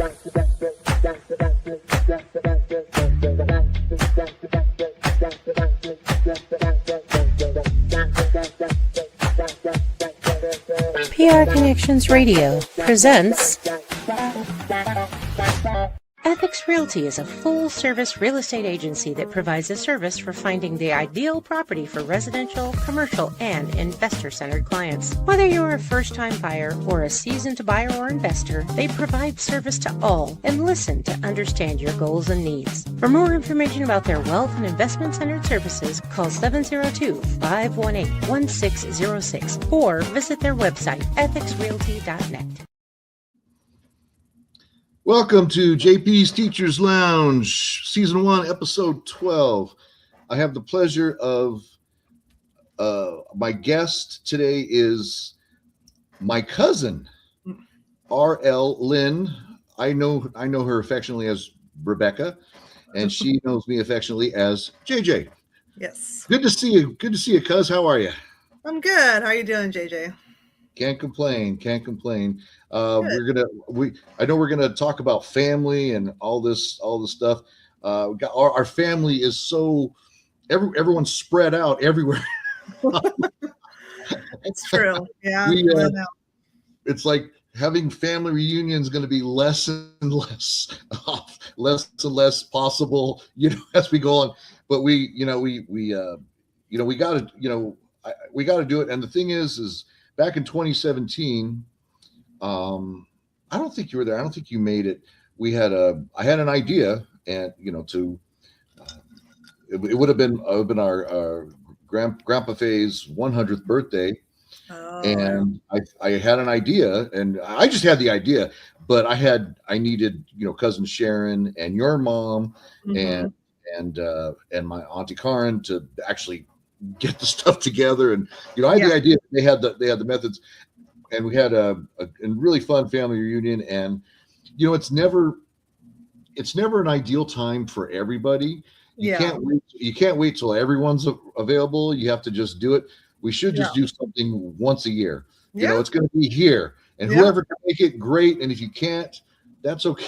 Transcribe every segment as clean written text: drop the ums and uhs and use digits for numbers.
PR Connections Radio presents Ethics Realty is a full-service real estate agency that provides a service for finding the ideal property for residential, commercial, and investor-centered clients. Whether you're a first-time buyer or a seasoned buyer or investor, they provide service to all and listen to understand your goals and needs. For more information about their wealth and investment-centered services, call 702-518-1606 or visit their website, ethicsrealty.net. Welcome to JP's Teachers Lounge, Season 1, Episode 12. I have the pleasure of my guest today is my cousin, R.L. Lynn. I know her affectionately as Rebecca, and she knows me affectionately as JJ. Yes. Good to see you. Good to see you, cuz. How are you? I'm good. How are you doing, JJ? Can't complain. I know we're gonna talk about family and all this stuff. Our family is so everyone's spread out everywhere. It's true. Yeah. It's like having family reunions going to be less and less possible, as we go on. But we got to do it. And the thing is back in 2017. I don't think you were there. I don't think you made it. I had an idea, and it would have been our Grandpa Faye's 100th birthday, and I had an idea, and I just had the idea, but I needed cousin Sharon and your mom and my Auntie Karen to actually get the stuff together, and I had the idea. They had the methods. And we had a really fun family reunion, and it's never an ideal time for everybody. You can't wait till everyone's available. You have to just do it. We should just do something once a year. It's going to be here, and whoever can make it, great. And if you can't, that's okay.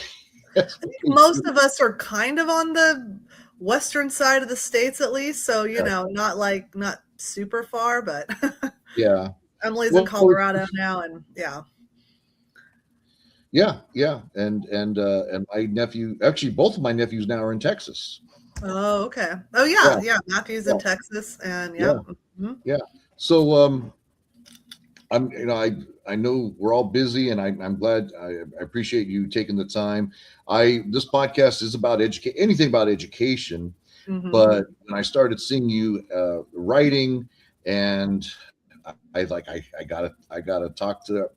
I think most of us are kind of on the western side of the states, at least. So not super far, but yeah. Emily's in Colorado now, and and my nephew, actually both of my nephews now are in Texas. Oh, okay. Oh yeah. Matthew's in Texas, and So I know we're all busy, and I'm glad. I appreciate you taking the time. This podcast is about anything about education, but when I started seeing you writing, and I gotta talk to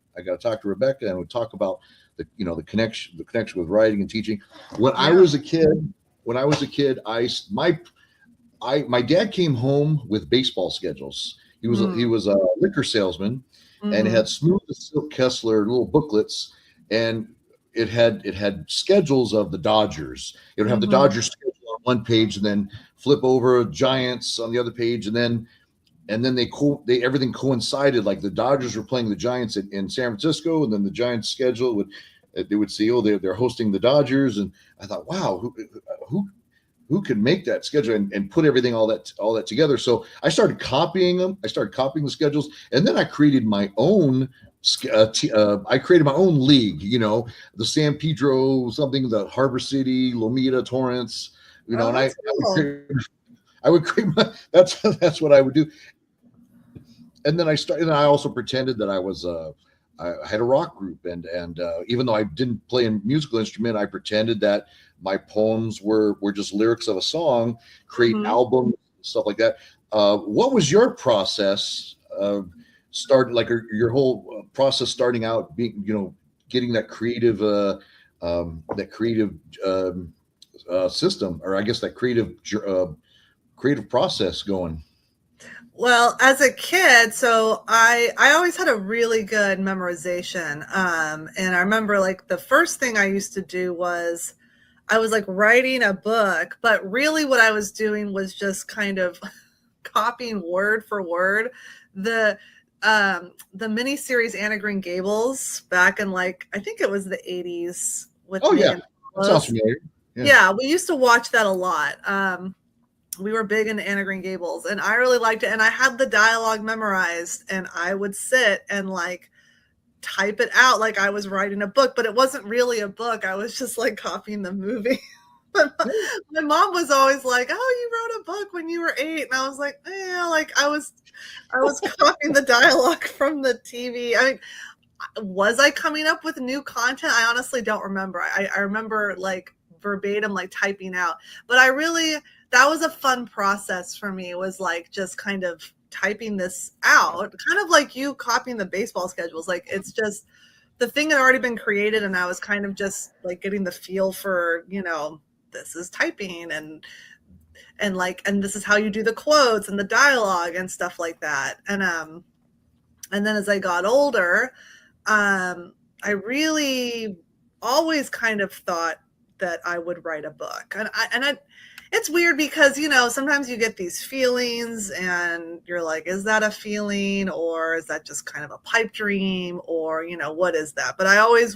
Rebecca, and we'll talk about the connection with writing and teaching. When I was a kid, my dad came home with baseball schedules. He was a liquor salesman, and it had Smooth as Silk Kessler little booklets, and it had schedules of the Dodgers. It would have the Dodgers schedule on one page, and then flip over Giants on the other page, and then they everything coincided. Like the Dodgers were playing the Giants in San Francisco, and then the Giants schedule they would see, they're hosting the Dodgers, and I thought, wow, who could make that schedule and put everything all that together? So I started copying them. I started copying the schedules, and then I created my own. I created my own league. The San Pedro something, the Harbor City, Lomita, Torrance. And I would create that's what I would do. And then I also pretended that I had a rock group, and even though I didn't play a musical instrument, I pretended that my poems were just lyrics of a song, create albums, stuff like that. What was your process of your whole process starting out, being, getting that creative system, or I guess that creative process going? Well, as a kid, so I always had a really good memorization. And I remember the first thing I used to do was I was writing a book, but really what I was doing was just kind of copying word for word the miniseries Anna Green Gables back in I think it was the 80s with Oh yeah, Megan that sounds Follows. familiar. Yeah, we used to watch that a lot. We were big into Anne of Green Gables, and I really liked it. And I had the dialogue memorized, and I would sit and like type it out like I was writing a book, but it wasn't really a book. I was just like copying the movie. My mom was always like, "Oh, you wrote a book when you were 8," and I was like, "Yeah," like I was copying the dialogue from the TV. I mean, was I coming up with new content? I honestly don't remember. I remember like verbatim, like typing out, but that was a fun process for me, was like just kind of typing this out, kind of like you copying the baseball schedules. Like it's just, the thing had already been created, and I was kind of just like getting the feel for, this is typing, and like, and this is how you do the quotes and the dialogue and stuff like that. And then as I got older, I really always kind of thought that I would write a book. It's weird because, sometimes you get these feelings and you're like, is that a feeling, or is that just kind of a pipe dream, or, what is that? But I always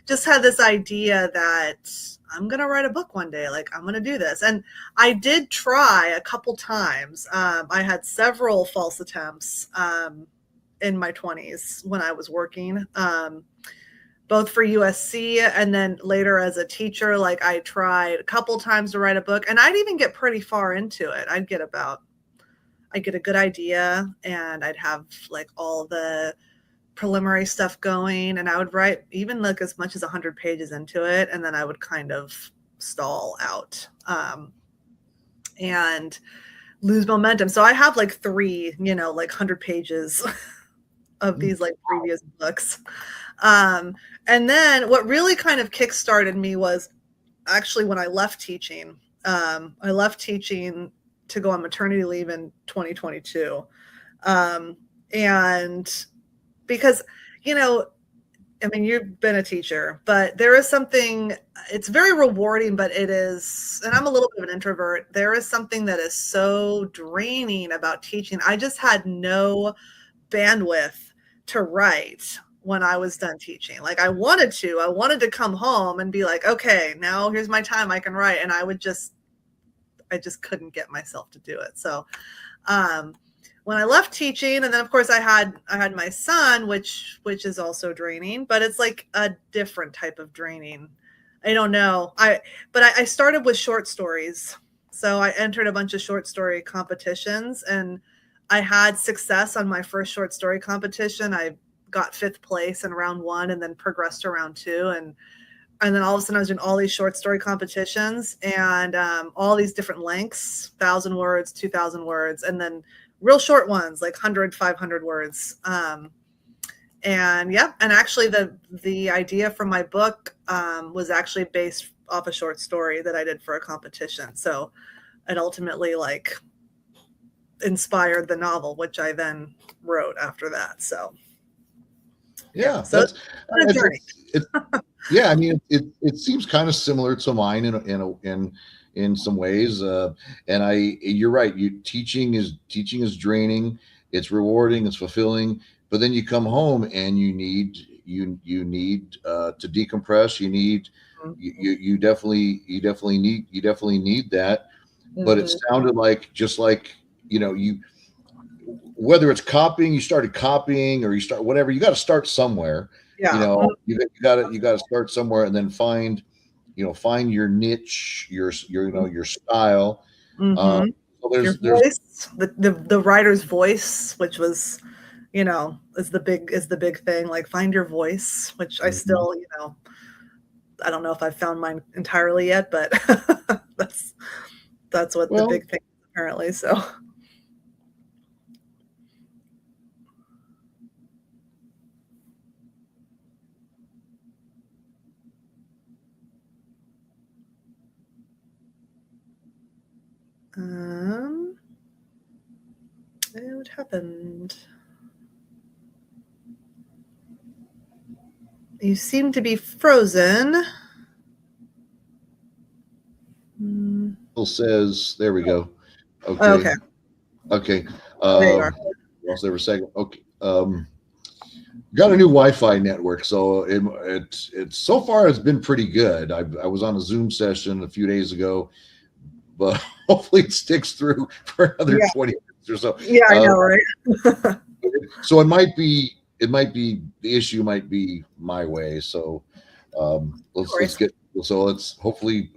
just had this idea that I'm going to write a book one day. Like, I'm going to do this. And I did try a couple times. I had several false attempts, in my 20s when I was working, both for USC and then later as a teacher. Like I tried a couple times to write a book, and I'd even get pretty far into it. I'd get a good idea, and I'd have like all the preliminary stuff going, and I would write even like as much as 100 pages into it, and then I would kind of stall out and lose momentum. So I have like 3, like 100 pages of these like previous books. And then what really kind of kickstarted me was actually when I left teaching. I left teaching to go on maternity leave in 2022. And because, I mean, you've been a teacher, but there is something, it's very rewarding, but it is, and I'm a little bit of an introvert. There is something that is so draining about teaching. I just had no bandwidth to write when I was done teaching. Like I wanted to come home and be like, okay, now here's my time, I can write. And I just couldn't get myself to do it. So, when I left teaching, and then of course I had my son, which is also draining, but it's like a different type of draining. I don't know. But I started with short stories. So I entered a bunch of short story competitions, and I had success on my first short story competition. I got 5th place in round 1, and then progressed to round 2. And then all of a sudden I was doing all these short story competitions, and all these different lengths, 1,000 words, 2,000 words, and then real short ones, like 100, 500 words. And actually the idea for my book was actually based off a short story that I did for a competition. So it ultimately like inspired the novel, which I then wrote after that. So Yeah, so that's it's a journey. yeah. I mean, it seems kind of similar to mine in some ways. And you're right. Teaching is draining. It's rewarding. It's fulfilling. But then you come home and you need to decompress. You definitely need that. But it sounded like, just like, you, whether it's copying, you started copying, or you start whatever, you got to start somewhere. Yeah. You got to start somewhere, and then find your niche, your style. Mm-hmm. So Your voice, the writer's voice, which was, is the big thing. Like find your voice, which I still, I don't know if I've found mine entirely yet, but that's what the big thing is apparently. So. What happened? You seem to be frozen. says, there we go. Okay. Okay. There you are. Lost there for a second. Okay. got a new Wi-Fi network, so it's so far it's been pretty good. I was on a Zoom session a few days ago, but hopefully it sticks through for another Yeah. 20 minutes or so. Yeah, I know, right? So it might be the issue might be my way. So let's get so let's hopefully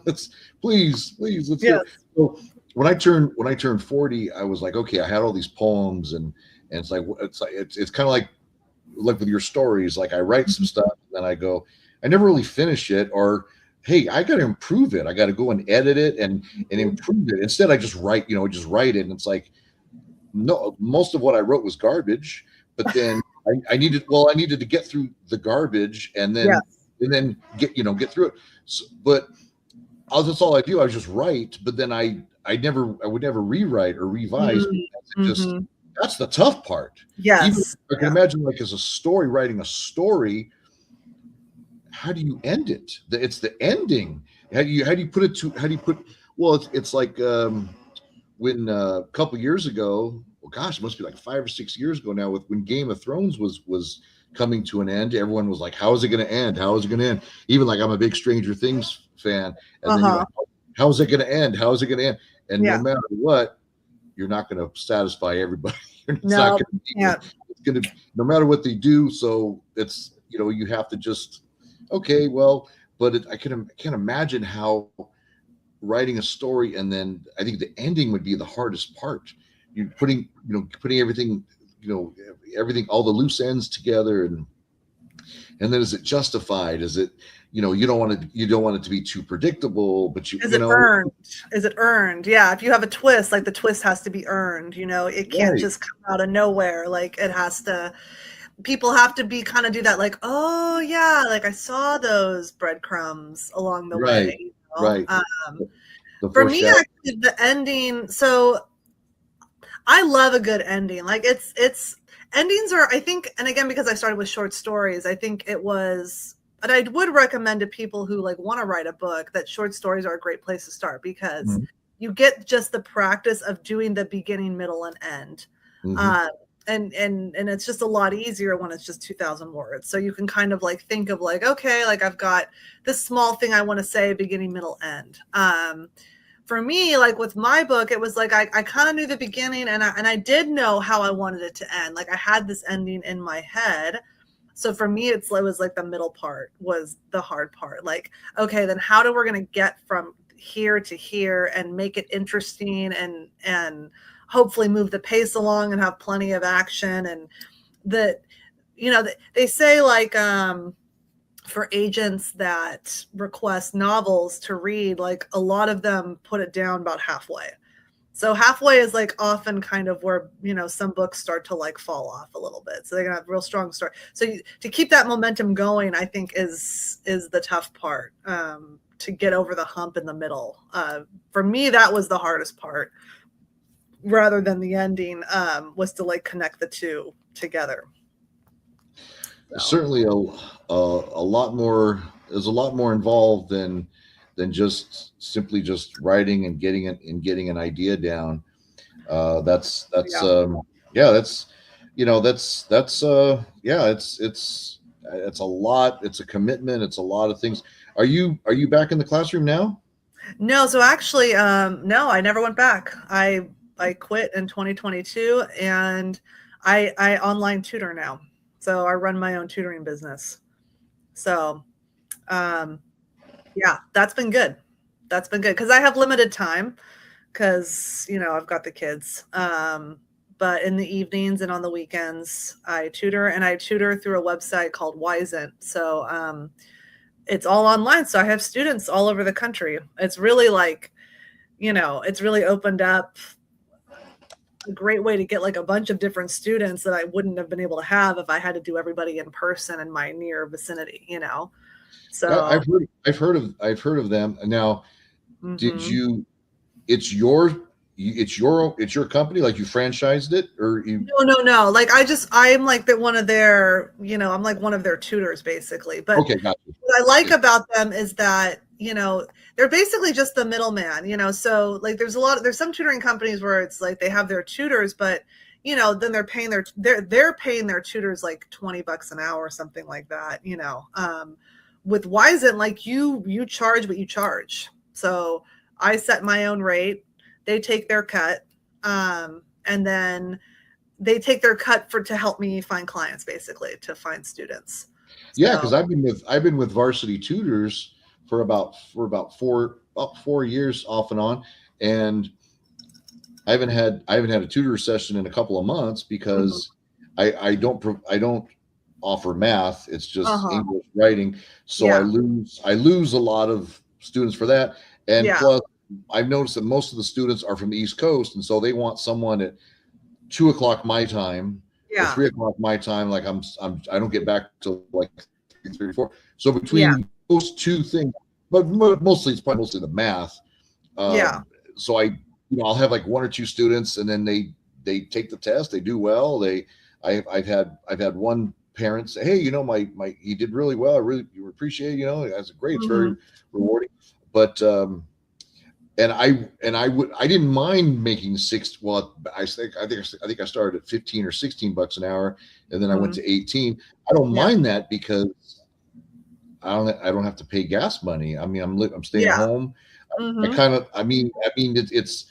let's please let's do Yes. it. So when I turned 40, I was like, okay, I had all these poems and it's kind of like with your stories, like I write some stuff and then I go, I never really finish it, or hey, I got to improve it. I got to go and edit it and improve it. Instead, I just write it. And it's like, no, most of what I wrote was garbage, but then I needed to get through the garbage and then get through it. So, but that's all I do. I just write, but then I would never rewrite or revise. Just that's the tough part. Even Yes. I can imagine, like, as a story, writing a story, how do you end it? It's the ending. How do you put well, it's like when a couple years ago, well, gosh, it must be like 5 or 6 years ago now, when Game of Thrones was coming to an end, everyone was like, how is it going to end? How is it going to end? Even like, I'm a big Stranger Things fan, and then you're like, how is it going to end? How is it going to end? And no matter what, you're not going to satisfy everybody. It's going to, no matter what they do. So it's, you have to just, okay, well, but I can't imagine how writing a story, and then I think the ending would be the hardest part. You're putting everything, everything, all the loose ends together, and then is it justified? Is it, you don't want it to be too predictable, but is it earned? Is it earned? Yeah. If you have a twist, like the twist has to be earned, it can't just come out of nowhere. Like it has to, people have to be kind of do that. Like, oh yeah, like I saw those breadcrumbs along the way. Right. For me, actually, the ending. So I love a good ending. Like it's endings are, I think, and again, because I started with short stories, I think it was, but I would recommend to people who like want to write a book that short stories are a great place to start, because you get just the practice of doing the beginning, middle, and end. And it's just a lot easier when it's just 2,000 words. So you can kind of like think of like, okay, like I've got this small thing I want to say, beginning, middle, end. For me, like with my book, it was like I kind of knew the beginning, and I did know how I wanted it to end. Like I had this ending in my head. So for me, it was like the middle part was the hard part. Like, okay, then how we're going to get from here to here and make it interesting and hopefully move the pace along and have plenty of action. And they say like, for agents that request novels to read, like a lot of them put it down about halfway. So halfway is like often kind of where, some books start to like fall off a little bit. So they're gonna have a real strong start. So to keep that momentum going, I think is the tough part, to get over the hump in the middle. For me, that was the hardest part, rather than the ending, was to like connect the two together. So. Certainly a lot more. There's a lot more involved than just simply just writing and getting an idea down. It's a lot. It's a commitment. It's a lot of things. Are you back in the classroom now? No. So actually, no, I never went back. I quit in 2022, and I online tutor now. So I run my own tutoring business. So, that's been good. That's been good because I have limited time, because, I've got the kids. But in the evenings and on the weekends, I tutor, and I tutor through a website called Wisent. So it's all online. So I have students all over the country. It's really like, it's really opened up a great way to get like a bunch of different students that I wouldn't have been able to have if I had to do everybody in person in my near vicinity, So I've heard of them. Now, did you? It's your company, like you franchised it, or you? No. Like I'm like one of their, I'm like one of their tutors basically. But okay, gotcha. What I like about them is that, they're basically just the middleman, so like there's some tutoring companies where it's like they have their tutors, but then they're paying they're paying their tutors like $20 an hour or something like that, with Wyzen, like you charge what you charge. So I set my own rate, they take their cut, and then they take their cut to help me find clients, basically, to find students. Yeah, because I've been with Varsity Tutors for about 4 years off and on, and I haven't had a tutor session in a couple of months because I don't offer math. It's just English writing, so I lose a lot of students for that. And plus, I've noticed that most of the students are from the East Coast, and so they want someone at 2 o'clock my time or 3 o'clock my time. Like I don't get back till like 3 or 4. So between those two things, but mostly it's probably mostly the math. So I'll have like 1 or 2 students, and then they take the test, they do well. I've had one parent say, hey, my he did really well. I really appreciate it. That's great. It's very rewarding. But and I didn't mind making 6. Well, I think I started at 15 or 16 bucks an hour, and then I went to 18. I don't mind that because I don't have to pay gas money. I mean, I'm staying home. It's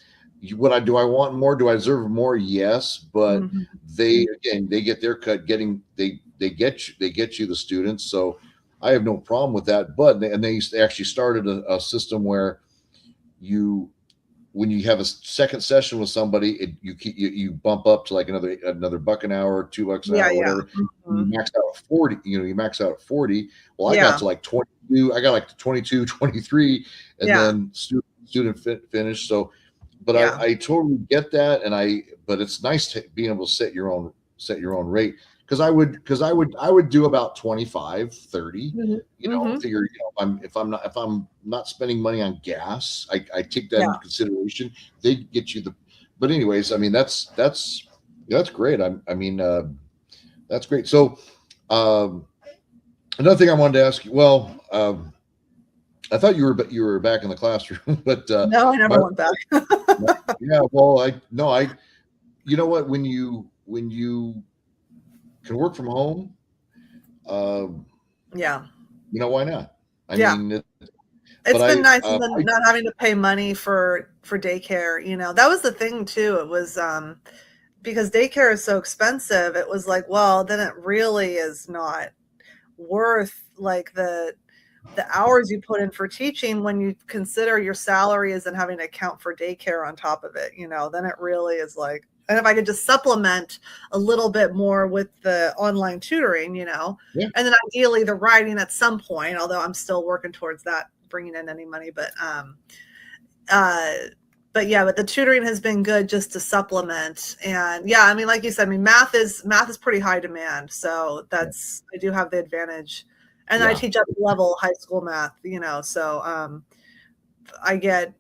what I want more. Do I deserve more? Yes, but they get their cut. They get you the students. So I have no problem with that. But they actually started a system where when you have a second session with somebody, you bump up to like another buck an hour, $2 an hour, whatever. You max out at 40. You max out at 40. Well, I got to like 22. I got like 22, 23, and then student finished. So, but I totally get that, but it's nice to being able to set your own rate. Because I would do about 25, 30, figure, if I'm not spending money on gas, I take that into consideration. They get you but anyways, I mean, that's great. That's great. So, another thing I wanted to ask you, well, I thought you were back in the classroom, but, no, I never went back. Yeah. Well, you know what, when you can work from home, why not? I mean, it's been nice not having to pay money for daycare. That was the thing too. It was because daycare is so expensive. It was like, well, then it really is not worth like the hours you put in for teaching when you consider your salary isn't having to account for daycare on top of it. Then it really is like. And if I could just supplement a little bit more with the online tutoring, and then ideally the writing at some point, although I'm still working towards that, bringing in any money, but the tutoring has been good just to supplement. And I mean, like you said, math is pretty high demand. So I do have the advantage, and I teach up level high school math, so, I get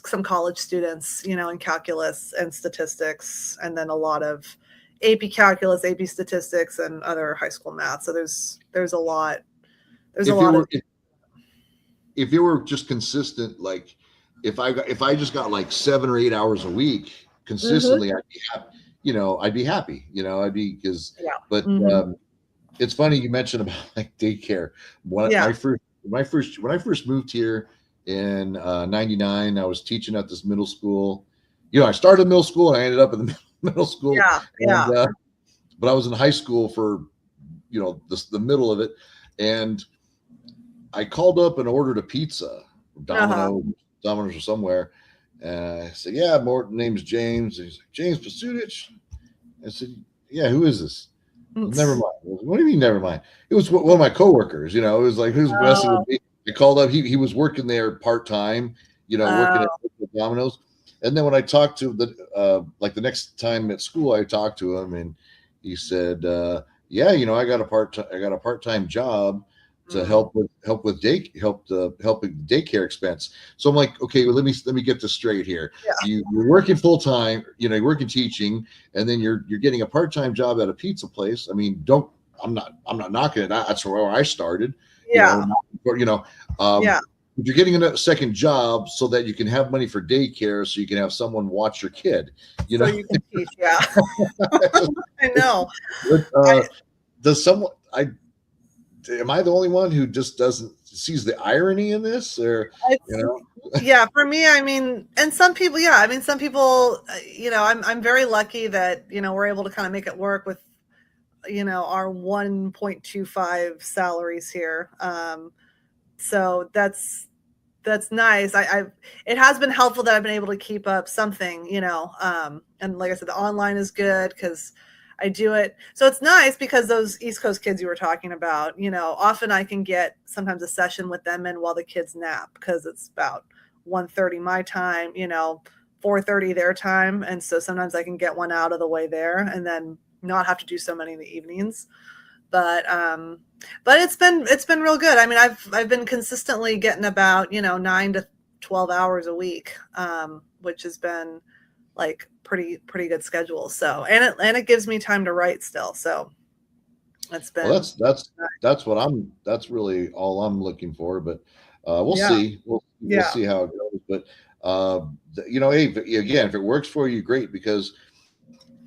some college students, in calculus and statistics, and then a lot of AP calculus, AP statistics, and other high school math. So there's a lot. If it were just consistent, like if I just got like 7 or 8 hours a week consistently, I'd be happy. But it's funny you mentioned about like daycare. When I first moved here in 99, I was teaching at this middle school. I started middle school and I ended up in the middle school. But I was in high school for the middle of it, and I called up and ordered a pizza, Domino's or somewhere. And I said, "Yeah, my name's James." And he's like, "James Pesutich." I said, "Yeah, who is this?" Never mind. What do you mean, never mind? It was one of my coworkers. It was like, who's messing with me? I called up. He was working there part time. Working at Domino's. And then when I talked to the next time at school, I talked to him, and he said, I got a part time job to help with daycare expense. So I'm like, okay, well, let me get this straight here. You're working full time, you're working teaching, and then you're getting a part time job at a pizza place. I mean, I'm not knocking it. That's where I started. you're getting a second job so that you can have money for daycare, so you can have someone watch your kid. You So know, you can teach. Yeah, I know. but, does someone? Am I the only one who just doesn't sees the irony in this, or you It's, know? yeah, for me, I mean, and some people, yeah, I mean, some people, I'm very lucky that, we're able to kind of make it work with, our 1.25 salaries here. So that's nice. It has been helpful that I've been able to keep up something, and like I said, the online is good because I do it. So it's nice because those East Coast kids you were talking about, often I can get sometimes a session with them in while the kids nap because it's about 1:30 my time, 4:30 their time. And so sometimes I can get one out of the way there and then not have to do so many in the evenings. But it's been real good. I mean, I've been consistently getting about 9 to 12 hours a week, which has been like pretty good schedule. So and it gives me time to write still. So it's been Well, that's really all I'm looking for. But we'll yeah see. We'll yeah see how it goes. But hey, again, if it works for you, great. Because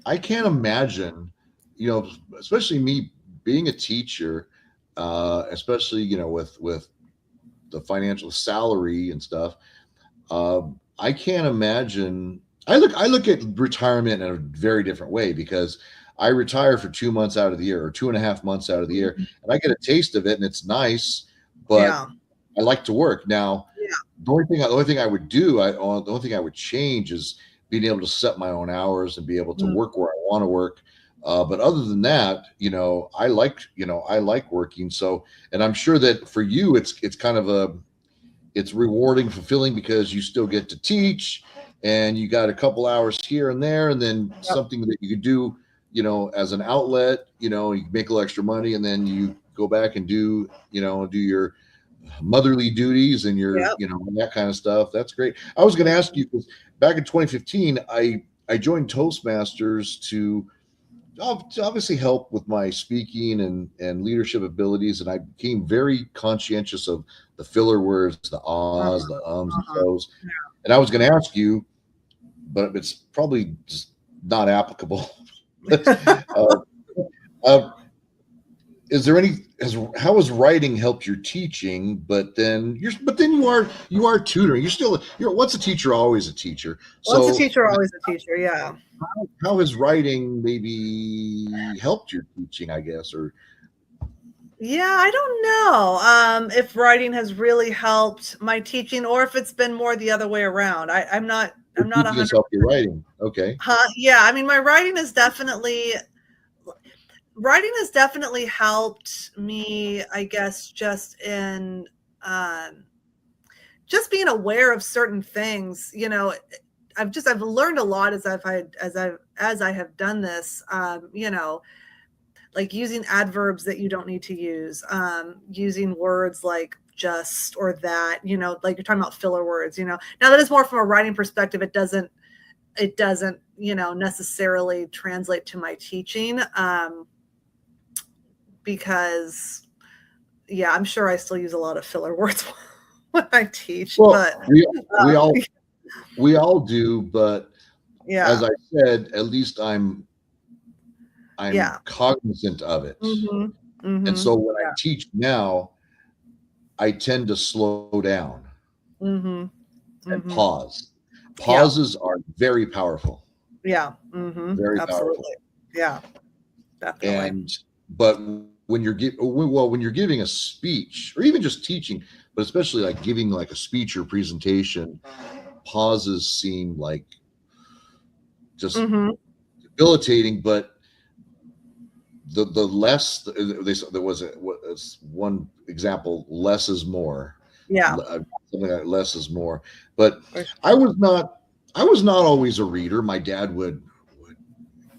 I can't imagine, especially me being a teacher, especially with the financial salary and stuff. I can't imagine. I look at retirement in a very different way because I retire for 2 months out of the year or 2.5 months out of the year, and I get a taste of it, and it's nice. But yeah I like to work now. yeah The only thing I would do, the only thing I would change is being able to set my own hours and be able to mm, work where I want to work. But other than that, I like working. So, and I'm sure that for you, it's kind of it's rewarding, fulfilling because you still get to teach, and you got a couple hours here and there, and then yep, something that you could do, as an outlet. You make a little extra money, and then you go back and do your motherly duties and your yep. and that kind of stuff. That's great. I was going to ask you, because back in 2015 I joined Toastmasters to obviously help with my speaking and leadership abilities, and I became very conscientious of the filler words, the ahs, Uh-huh, the ums and uh-huh. so's. And I was going to ask you, but it's probably just not applicable. uh, uh, is there how has writing helped your teaching? But then you are tutoring. Once a teacher, always a teacher. Once a So teacher, always a teacher. Yeah. how has writing maybe helped your teaching, I guess? Or Yeah, I don't know if writing has really helped my teaching or if it's been more the other way around. your I'm not teaching has 100. helped your writing? Okay. Huh? Yeah, I mean, my writing has definitely helped me, I guess, just in um, just being aware of certain things. I've learned a lot as I have done this. Like using adverbs that you don't need to use, using words like just or that, like you're talking about filler words. Now that is more from a writing perspective. It doesn't necessarily translate to my teaching, because yeah, I'm sure I still use a lot of filler words when I teach, Well, but we uh, all do, but as yeah, I said, at least I'm yeah, cognizant of it. hmm And hmm so when I yeah, teach now, I tend to slow down hmm and hmm pause. yeah, Pauses are very powerful, yeah, very powerful. absolutely, yeah, definitely, And but when you're giving a speech or even just teaching, but especially like giving like a speech or presentation, pauses seem like just hmm debilitating. But the less there was one example, less is more. yeah, Something like less is more. But for sure. I was not I was not always a reader. My dad would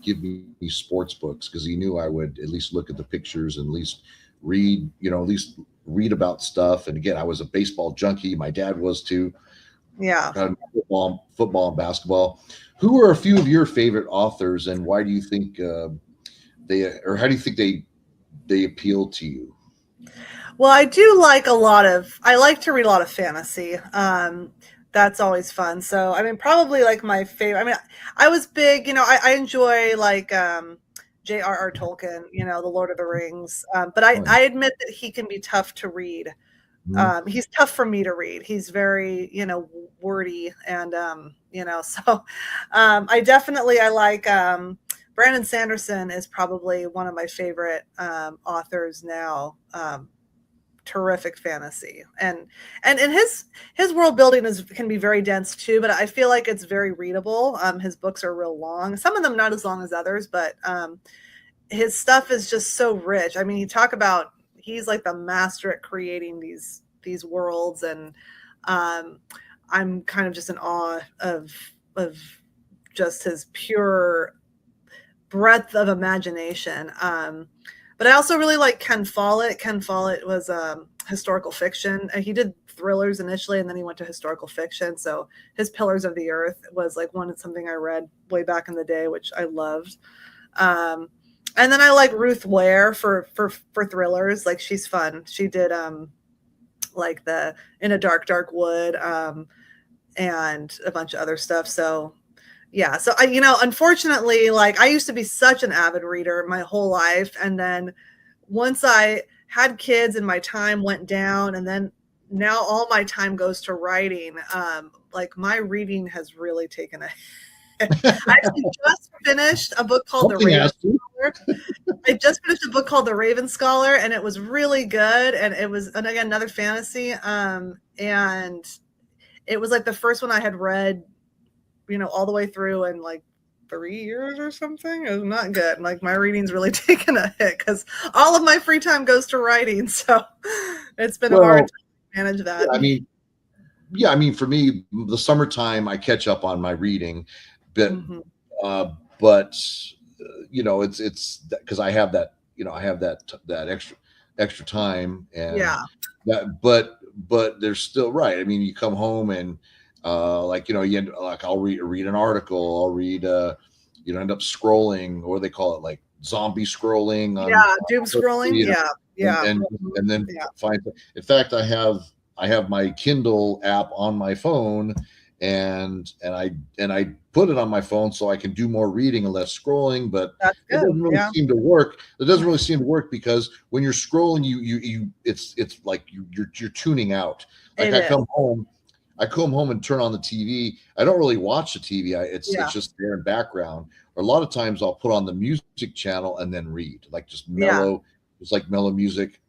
give me sports books because he knew I would at least look at the pictures and at least read about stuff. And again, I was a baseball junkie. My dad was too. Yeah. Football and basketball. Who are a few of your favorite authors, and why do you think how do you think they appeal to you? Well, I like to read a lot of fantasy. That's always fun. So, I mean, probably like my favorite, I mean, I was big, I enjoy like, J.R.R. Tolkien, the Lord of the Rings. But Oh, yeah. I admit that he can be tough to read. Mhm. He's tough for me to read. He's very, wordy and, so, I like, Brandon Sanderson is probably one of my favorite, authors now. Terrific fantasy, and his world building can be very dense too, but I feel like it's very readable. His books are real long, some of them not as long as others, but his stuff is just so rich. I mean, he's like the master at creating these worlds, and I'm kind of just in awe of just his pure breadth of imagination. But I also really like Ken Follett. Ken Follett was historical fiction. He did thrillers initially, and then he went to historical fiction. So his Pillars of the Earth was like something I read way back in the day, which I loved. Um, and then I like Ruth Ware for thrillers. Like, she's fun. She did like the In a Dark Dark Wood, and a bunch of other stuff. So yeah, so unfortunately, like, I used to be such an avid reader my whole life, and then once I had kids and my time went down, and then now all my time goes to writing. Like, my reading has really taken a hit. I actually just finished a book called The Something Raven has to. Scholar. I just finished a book called The Raven Scholar, and it was really good, and it was, and again, another fantasy, and it was like the first one I had read, all the way through in like 3 years or something. It was not good. Like, my reading's really taken a hit because all of my free time goes to writing. So it's been hard Well, to manage that. I mean, for me, the summertime, I catch up on my reading, but, Mhm. uh, but it's because I have that extra time, and Yeah. but they're still right. I mean, you come home and like, like I'll read an article, I'll read end up scrolling, or they call it like zombie scrolling on Yeah. Doom scrolling. you know, Yeah. and Yeah. and Mhm. and then Yeah. find. In fact, I have my Kindle app on my phone, and I put it on my phone so I can do more reading and less scrolling. But That's it good. doesn't really Yeah. seem to work. It doesn't really seem to work because when you're scrolling, it's like you're tuning out. Like, It is. I come home and turn on the TV. I don't really watch the TV. It's Yeah. just there in background. Or a lot of times I'll put on the music channel and then read, like just Yeah. mellow, just like mellow music.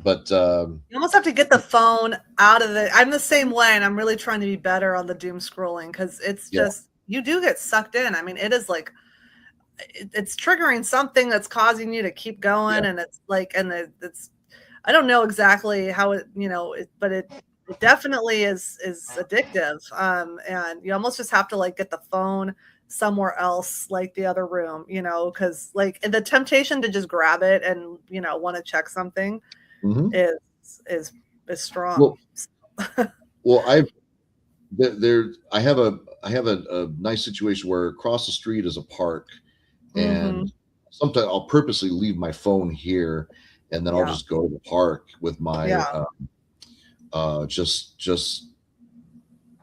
But You almost have to get the phone out of it. I'm the same way, and I'm really trying to be better on the doom scrolling because it's yeah, just, you do get sucked in. I mean, it is like, it's triggering something that's causing you to keep yeah. going, and it's like, and it's, I don't know exactly how it, but it definitely is addictive. And you almost just have to like get the phone somewhere else, like the other room, because like the temptation to just grab it and want to check something Hmm. is is is strong. Well, well, I have a nice situation where across the street is a park, Hmm. and sometimes I'll purposely leave my phone here, and then I'll Yeah. just go to the park with my Yeah. just just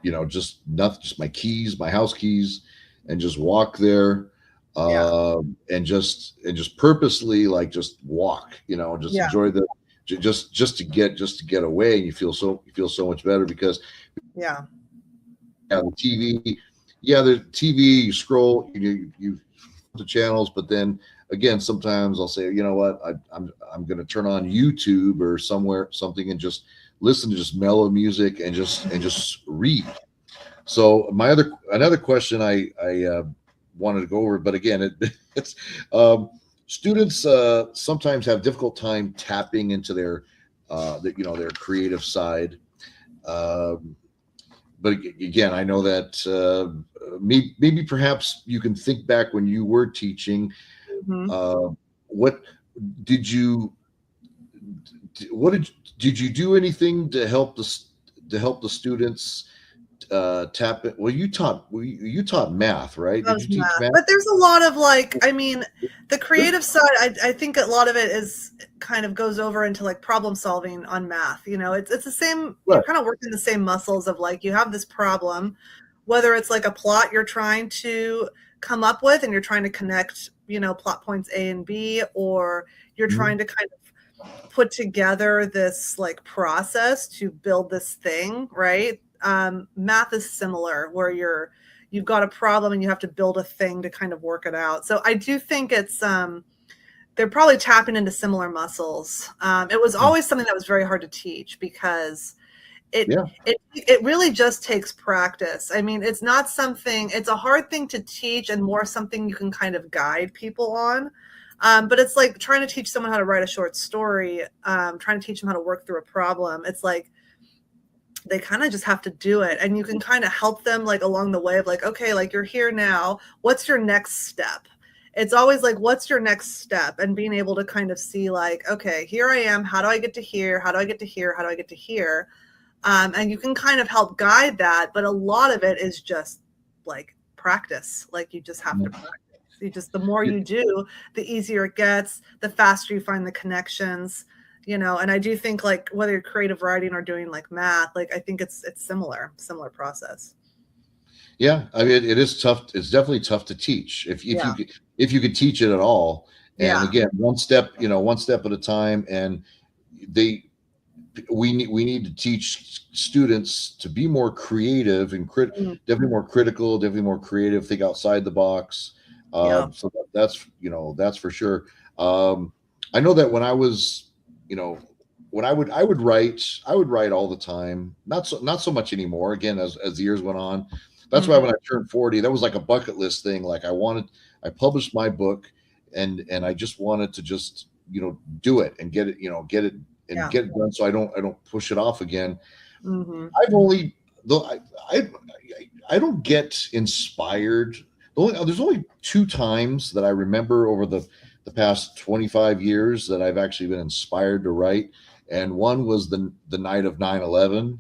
nothing, just my keys, my house keys, and just walk there, Yeah. and just purposely, like, just walk, just Yeah. enjoy the just to get away, and you feel so much better because Yeah. yeah, the TV, yeah, the TV, you scroll, you the channels, but then again, sometimes I'll say, you know what, I'm going to turn on YouTube or something, and just listen to just mellow music, and just read. So another question I wanted to go over, but again, it's um, students sometimes have difficult time tapping into their creative side. Um, but again, I know that maybe perhaps you can think back when you were teaching. Hmm. Uh, what did you what did you do anything to help the students tap it. Well, you taught math, right? Did Loves you teach math. math? But there's a lot of like, I mean, the creative side, I think a lot of it is kind of goes over into like problem solving on math. You know, it's the same, you're Right. kind of working the same muscles of like you have this problem, whether it's like a plot you're trying to come up with and you're trying to connect, you know, plot points A and B, or you're Mhm. trying to kind of put together this like process to build this thing, right? Math is similar where you've got a problem and you have to build a thing to kind of work it out. So I do think it's they're probably tapping into similar muscles. It was always something that was very hard to teach because it Yeah. it really just takes practice. I mean, it's not something, it's a hard thing to teach and more something you can kind of guide people on. But it's like trying to teach someone how to write a short story, trying to teach them how to work through a problem. It's like they kind of just have to do it, and you can kind of help them like along the way of like, okay, like you're here now, what's your next step? It's always like, what's your next step? And being able to kind of see like, okay, here I am, how do I get to here, how do I get to here, how do I get to here? And you can kind of help guide that, but a lot of it is just like practice. Like you just have to practice. You just, the more you do, the easier it gets, the faster you find the connections, you know. And I do think like whether you're creative writing or doing like math, like I think it's similar process. Yeah, I mean, it is tough. It's definitely tough to teach Yeah. if you could teach it at all. And Yeah. again, one step at a time. And they we need to teach students to be more creative and Mm, definitely more critical, definitely more creative, think outside the box. yeah. So that's for sure. Um, I know that when I was, when I would write all the time. Not so much anymore. Again, as the years went on, that's why Mhm. when I turned 40, that was like a bucket list thing. Like I published my book, and I just wanted to just do it and get it and Yeah. get it done, so I don't push it off again. Hmm. I've only though I I don't get inspired. There's only two times that I remember over the past 25 years that I've actually been inspired to write, and one was the night of 9/11,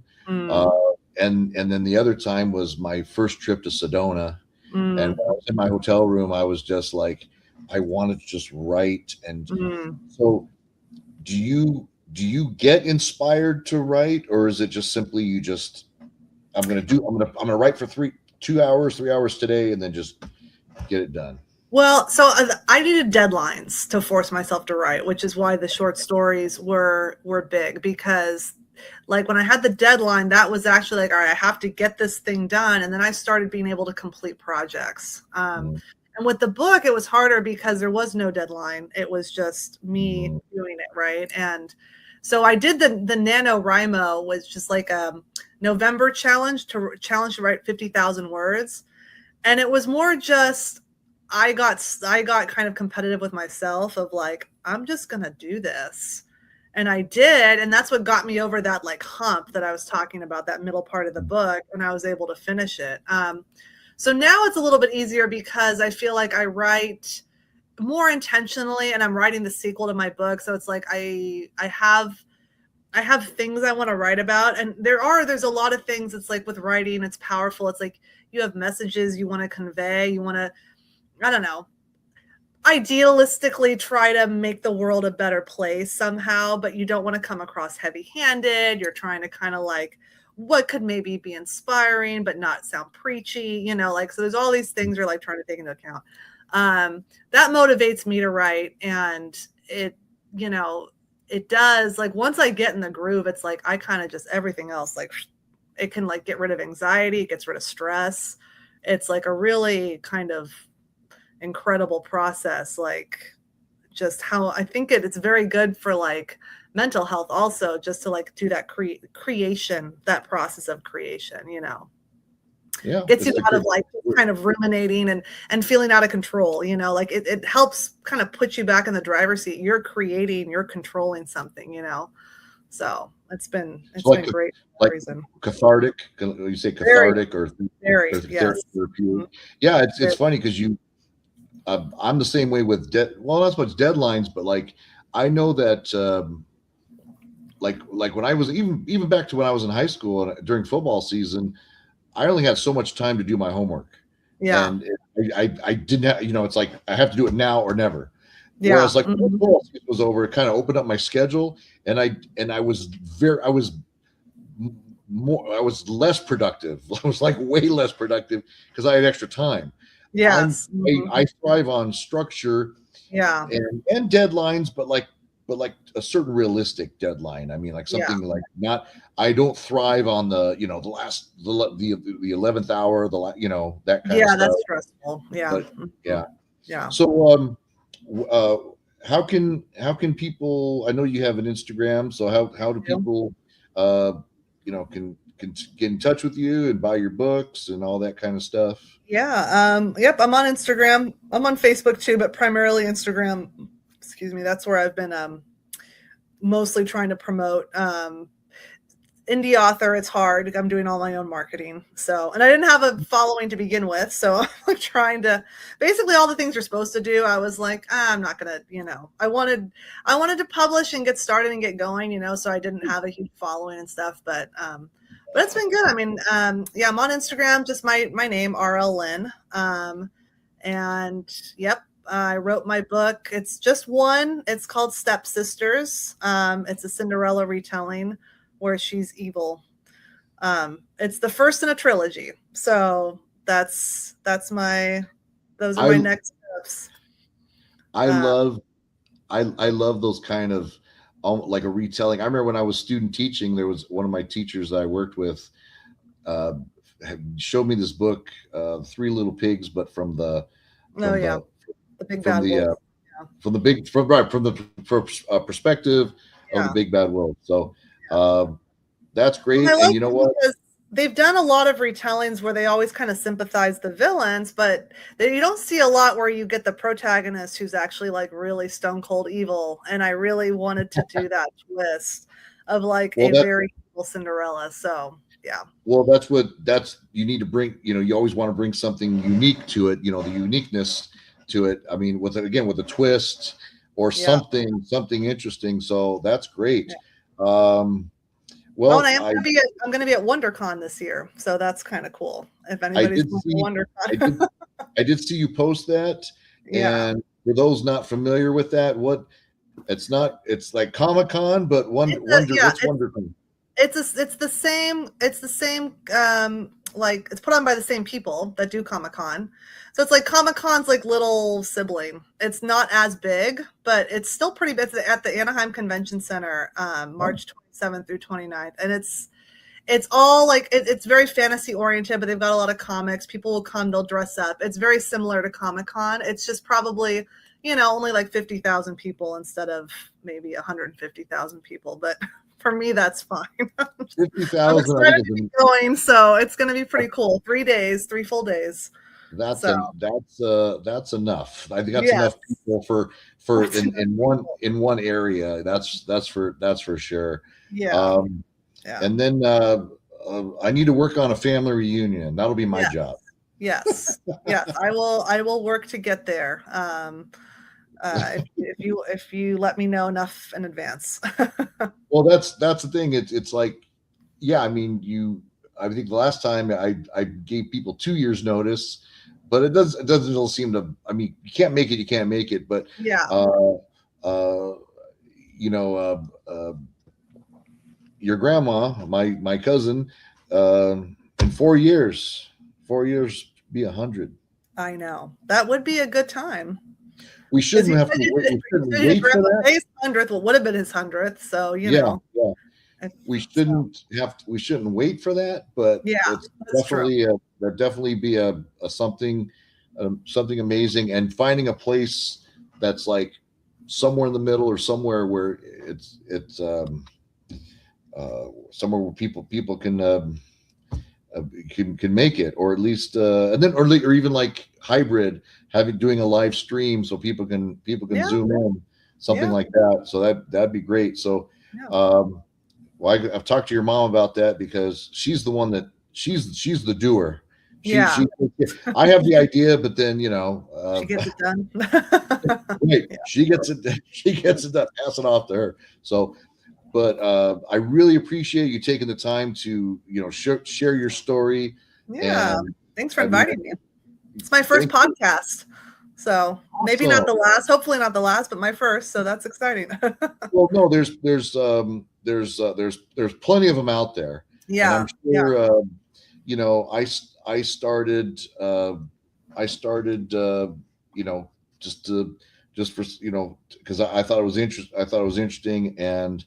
uh, Mm. and then the other time was my first trip to Sedona. And Mm. when I was in my hotel room, I was just like, I wanted to just write. And Mm. so, do you get inspired to write, or is it just simply you just I'm gonna write for 2 hours, 3 hours today, and then just get it done? Well, so I needed deadlines to force myself to write, which is why the short stories were big, because like when I had the deadline, that was actually like, all right, I have to get this thing done. And then I started being able to complete projects. Mm, And with the book, it was harder because there was no deadline. It was just me mm, doing it, right? And so I did the NaNoWriMo, was just like a November challenge to write 50,000 words. And it was more just I got kind of competitive with myself of like, I'm just gonna do this. And I did, and that's what got me over that like hump that I was talking about, that middle part of the book, and I was able to finish it. So now it's a little bit easier because I feel like I write more intentionally, and I'm writing the sequel to my book. So it's like I have things I want to write about, and there's a lot of things. It's like with writing, it's powerful. It's like you have messages you want to convey. You want to, I don't know, idealistically try to make the world a better place somehow, but you don't want to come across heavy-handed. You're trying to kind of like what could maybe be inspiring but not sound preachy, like, so there's all these things you're like trying to take into account. That motivates me to write, and you know, it does. Like once I get in the groove, it's like I kind of just everything else, like it can like get rid of anxiety, it gets rid of stress. It's like a really kind of incredible process. Like just how I think it's very good for like mental health also, just to like do that creation, that process of creation. yeah, Gets you it's a out of great. like kind of ruminating and feeling out of control, like it helps kind of put you back in the driver's seat. You're creating, you're controlling something. So it's been Like great for like that reason. cathartic. You say Very, cathartic or very, yes. therapeutic. Yeah, it's Very, funny because I'm the same way with well, not so much deadlines, but like I know that like when I was even back to when I was in high school and during football season, I only had so much time to do my homework, Yeah. and I didn't have, it's like I have to do it now or never. Yeah. Whereas like when Mhm. football season was over, it kind of opened up my schedule, and I was I was less productive. I was like way less productive because I had extra time. Yes. I Mhm. thrive on structure Yeah. and deadlines, but like a certain realistic deadline. I mean, like Yeah. something like not. I don't thrive on the last the 11th hour, that kind of Yeah, stuff. that's stressful. Yeah. But Mhm. yeah. Yeah. So uh, how can people? I know you have an Instagram. So how do people uh, can get in touch with you and buy your books and all that kind of stuff? Yeah. Yep. I'm on Instagram. I'm on Facebook too, but primarily Instagram. Excuse me. That's where I've been mostly trying to promote. Indie author, it's hard. I'm doing all my own marketing. So, and I didn't have a following to begin with. So I'm like trying to basically all the things you're supposed to do. I was like, I'm not gonna, I wanted to publish and get started and get going, so I didn't have a huge following and stuff. But it's been good. I mean, yeah, I'm on Instagram, just my name, RL Lynn. And yep, I wrote my book. It's just one. It's called Stepsisters. It's a Cinderella retelling where she's evil. It's the first in a trilogy. So those are my I next steps. I Uh, love I love those kind of like a retelling. I remember when I was student teaching, there was one of my teachers that I worked with uh, showed me this book, Three Little Pigs, but oh from yeah, the the big from bad the wolf. from the big from right from the perspective of the Yeah. big bad world. So that's And I great. And like you know it what? because they've done a lot of retellings where they always kind of sympathize the villains, but you don't see a lot where you get the protagonist who's actually like really stone cold evil. And I really wanted to do that twist of like Well, a very evil Cinderella. So yeah. that's you need to bring. You always want to bring something unique to it. The uniqueness to it. I mean, with a twist or Yeah. something interesting. So that's great. Yeah. Um, Oh, and well, I'm gonna be at WonderCon this year, so that's kind of cool. If I anybody's did going see to I WonderCon. did I did see you post that. Yeah. And for those not familiar with that, it's like Comic Con, but Yeah, what's WonderCon? it's the same like it's put on by the same people that do Comic-Con. So it's like Comic-Con's like little sibling. It's not as big, but it's still pretty big. It's at the Anaheim Convention Center, Oh, March 27th through 29th. And it's all like it's very fantasy oriented, but they've got a lot of comics. People will come, they'll dress up. It's very similar to Comic-Con. It's just probably, only like 50,000 people instead of maybe 150,000 people. But for me, that's fine. I'm 50,000, I think excited to be going, so it's going to be pretty cool. 3 days, 3 full days. that's So an that's enough. I think that's yes, enough people for lots of in one area. That's for sure. yeah, Um, yeah, and then I need to work on a family reunion. That'll be my yes, job. yes, yes. I will work to get there. If you let me know enough in advance. Well, that's the thing. It's like, yeah, I mean, I think the last time I gave people 2 years notice, but it doesn't seem to. I mean, you can't make it. But Yeah, uh, uh, you know, your grandma, my cousin, in 4 years, be 100. I know that would be a good time We because shouldn't have to wait. We shouldn't your wait for grandpa that. Jay's 100th would have been his 100th. So Yeah, yeah. We so shouldn't we shouldn't wait for that, but yeah, it's that's true. there'd definitely be a something amazing, and finding a place that's like somewhere in the middle or somewhere where somewhere where people can make it, or at least and then or even like hybrid, doing a live stream so people can Yeah, zoom in, something yeah, like that. So that'd be great. So yeah, well, I've talked to your mom about that because she's the one that she's the doer. She yeah. she I have the idea, but then She gets it done. right, Yeah, she gets it. She gets it done. Pass it off to her. So, but I really appreciate you taking the time to share your story, Yeah. And Thanks for I mean, inviting me. It's my first podcast. So maybe not the last, hopefully not the last, but my first. So that's exciting. Well, no, there's plenty of them out there. And Yeah. I'm sure, you know, I started, you know, just for, you know, because I thought it was interesting, and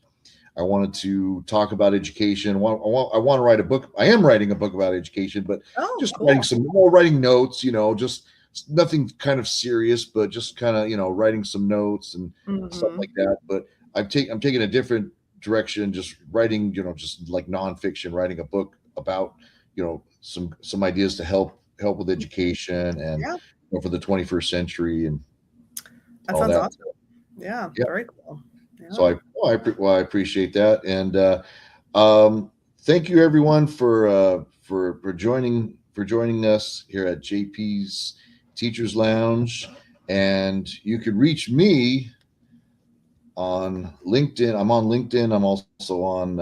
I wanted to talk about education. I want to write a book. I am writing a book about education, but just cool. writing notes, you know, just nothing kind of serious, but just kind of, you know, writing some notes and stuff like that. But I'm taking a different direction, just writing, you know, just like nonfiction, writing a book about, you know, some ideas to help with education and Yeah. you know, for the 21st century and That all sounds that. awesome. Yeah. Very cool. Yeah. So I appreciate that, and thank you everyone for joining us here at JP's Teachers Lounge. And you could reach me on LinkedIn. I'm on LinkedIn. I'm also on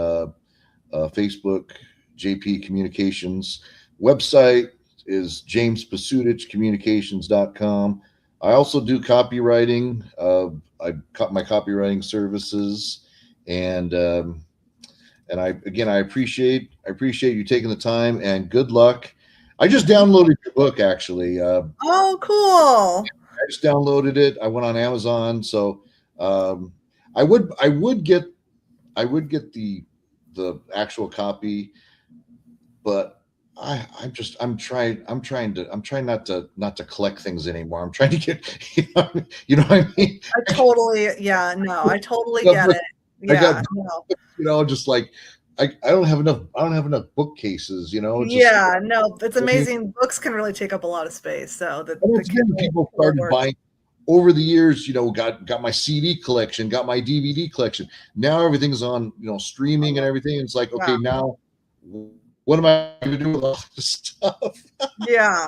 Facebook. JP Communications website is jamespesutichcommunications.com. I also do copywriting. I cut my copywriting services, and I appreciate you taking the time, and good luck. I just downloaded your book, actually. Oh, cool. I just downloaded it. I went on Amazon, so I would get the actual copy, but I'm trying not to collect things anymore. I'm trying to get you know what I mean? I totally get it. I got, No. you know, just like I don't have enough bookcases, you know. Yeah, no, it's amazing. Books can really take up a lot of space. So the people started buying over the years, you know, got my CD collection, got my DVD collection. Now everything's on, you know, streaming and everything. It's like, okay, now what am I going to do with all this stuff? Yeah.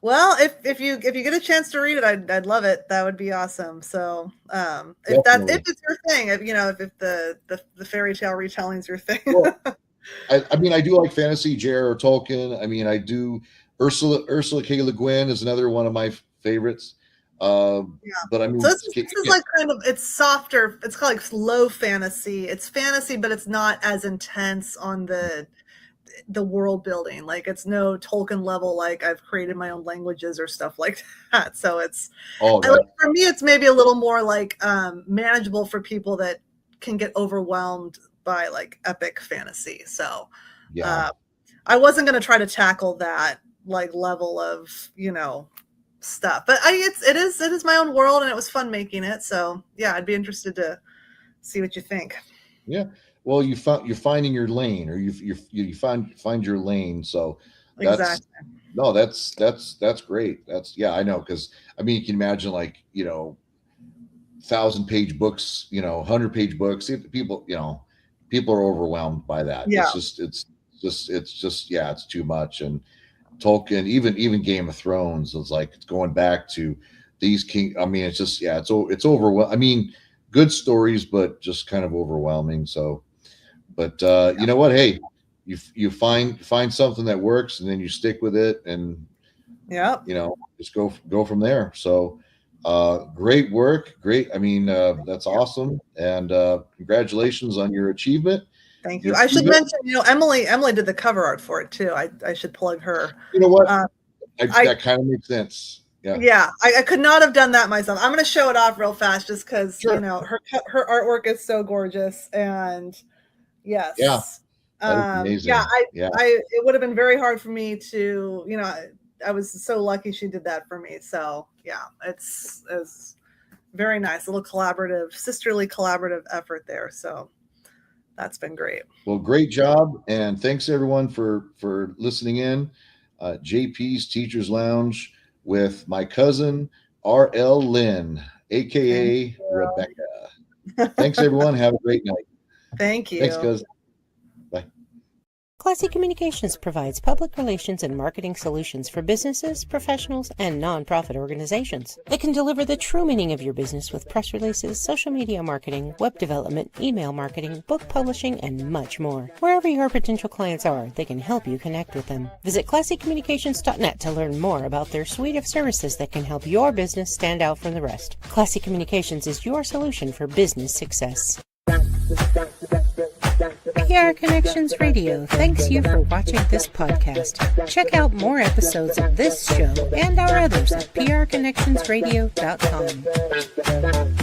Well, if you get a chance to read it, I'd love it. That would be awesome. So, if it's your thing, if the fairy tale retelling is your thing. Well, I mean, I do like fantasy, J.R.R. Tolkien. I mean, I do Ursula K. Le Guin is another one of my favorites. But I mean, so this is like kind of, it's softer. It's called like low fantasy. It's fantasy, but it's not as intense on the world building. Like it's no Tolkien level, like I've created my own languages or stuff like that. So it's for me, it's maybe a little more like manageable for people that can get overwhelmed by like epic fantasy. So I wasn't going to try to tackle that like level of, you know, stuff, but it is my own world, and it was fun making it. So yeah, I'd be interested to see what you think. Yeah. Well, you're finding your lane, or you find your lane. So that's great. I know. Cause I mean, you can imagine like, you know, 1,000-page books, you know, 100-page books. People are overwhelmed by that. Yeah. It's just too much. And Tolkien, even Game of Thrones is like, it's going back to these king. I mean, it's just, it's overwhelming. I mean, good stories, but just kind of overwhelming. So, but you know what? Hey, you find something that works, and then you stick with it, and you know, just go from there. So, great work. Great. I mean, that's awesome. And congratulations on your achievement. Thank you. I should mention, you know, Emily did the cover art for it too. I should plug her. You know what? That kind of makes sense. Yeah. I could not have done that myself. I'm going to show it off real fast just because, you know, her artwork is so gorgeous. And yes. Yeah. Amazing. It would have been very hard for me to, you know, I was so lucky she did that for me. So yeah, it's very nice. A little sisterly collaborative effort there. So that's been great. Well, great job. And thanks everyone for listening in. JP's Teachers Lounge with my cousin, R.L. Lynn, AKA Rebecca. Thanks everyone. Have a great night. Thank you. Thanks, cousin. Bye. Classy Communications provides public relations and marketing solutions for businesses, professionals, and nonprofit organizations. They can deliver the true meaning of your business with press releases, social media marketing, web development, email marketing, book publishing, and much more. Wherever your potential clients are, they can help you connect with them. Visit classycommunications.net to learn more about their suite of services that can help your business stand out from the rest. Classy Communications is your solution for business success. PR Connections Radio thanks you for watching this podcast. Check out more episodes of this show and our others at prconnectionsradio.com.